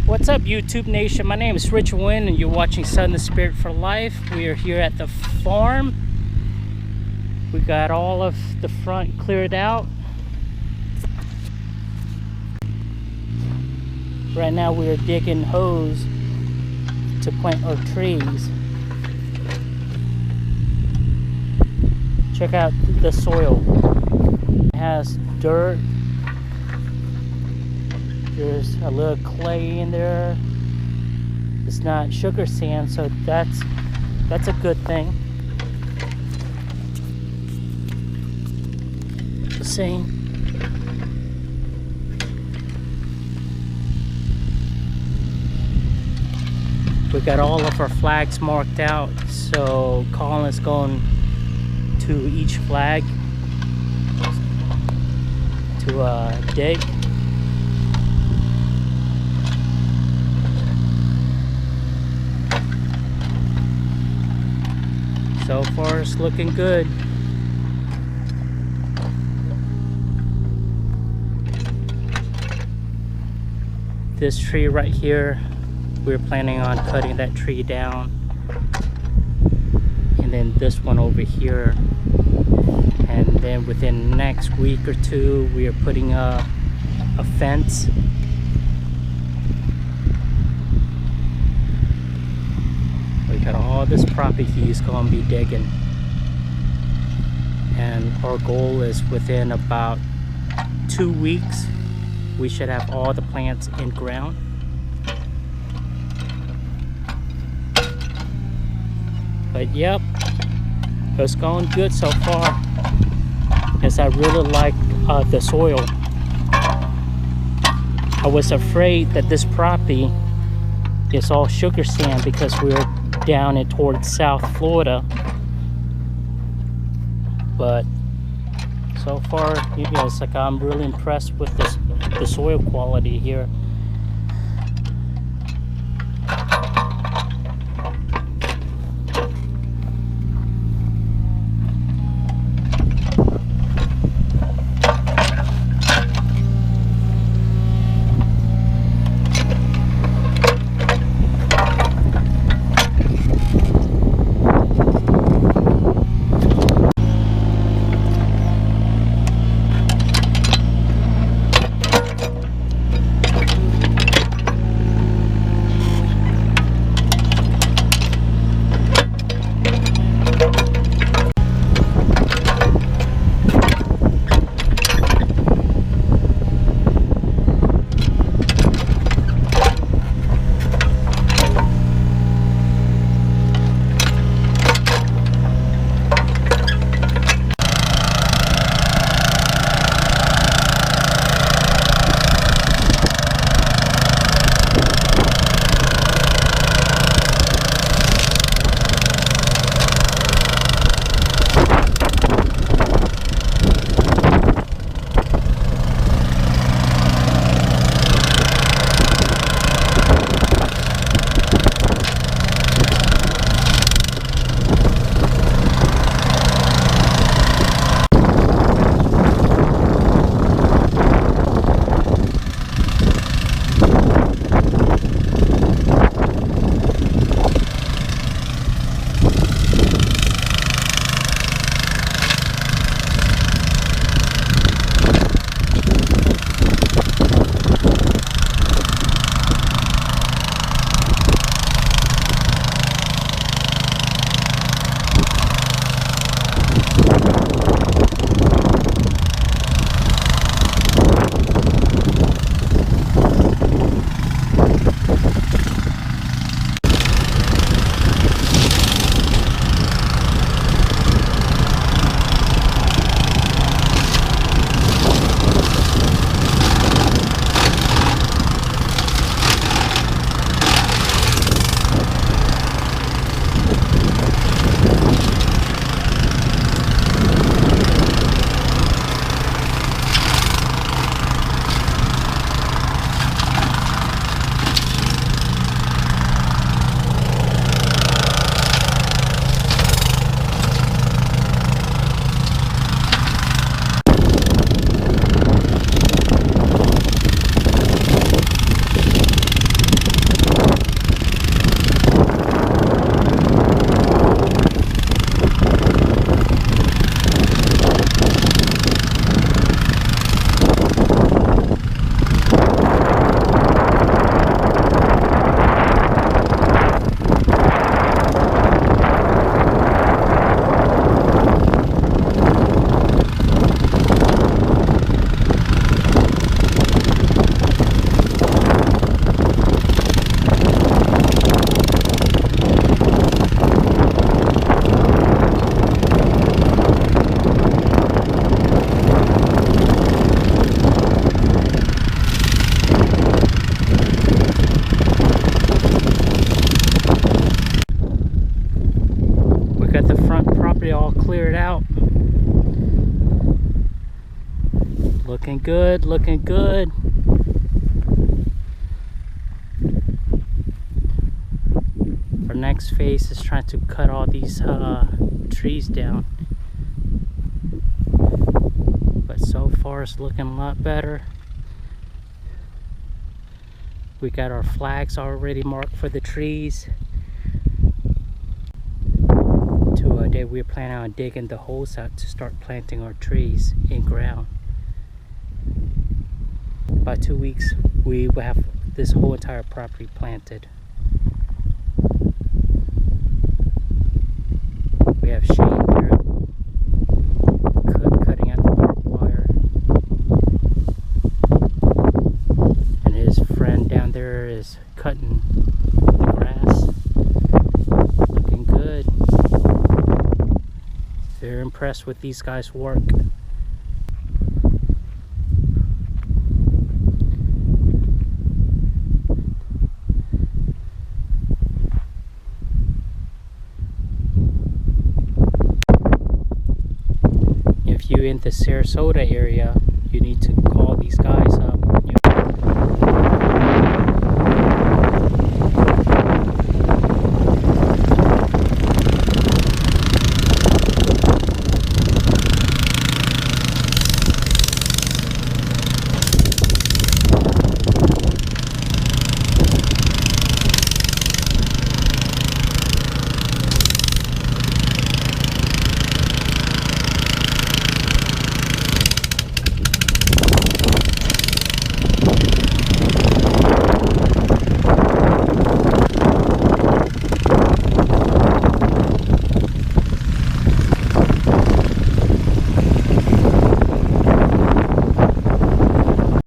What's up, YouTube Nation? My name is Richard Wynn, and you're watching Southern Spirit for Life. We are here at the farm. We got all of the front cleared out. Right now we are digging holes to plant our trees. Check out the soil. It has dirt. There's a little clay in there. It's not sugar sand, so that's a good thing. The same. We got all of our flags marked out, so Colin's going to each flag to dig. So far it's looking good. This tree right here, we're planning on cutting that tree down. And then this one over here. And then within the next week or two, we are putting a fence. We got all this property he's going to be digging, and our goal is within about 2 weeks we should have all the plants in ground. But yep, it's going good so far. As I really like the soil. I was afraid that this property is all sugar sand because we're down it towards South Florida, but so far, it's like I'm really impressed with the soil quality here. the front property all cleared out. Looking good, looking good. Our next phase is trying to cut all these trees down. But so far it's looking a lot better. We got our flags already marked for the trees. Today we're planning on digging the holes out to start planting our trees in ground. By 2 weeks we will have this whole entire property planted. We have Shane there cutting out the barbed wire, and his friend down there is cutting the grass. Looking good. Very impressed with these guys' work. If you're in the Sarasota area, you need to call these guys up.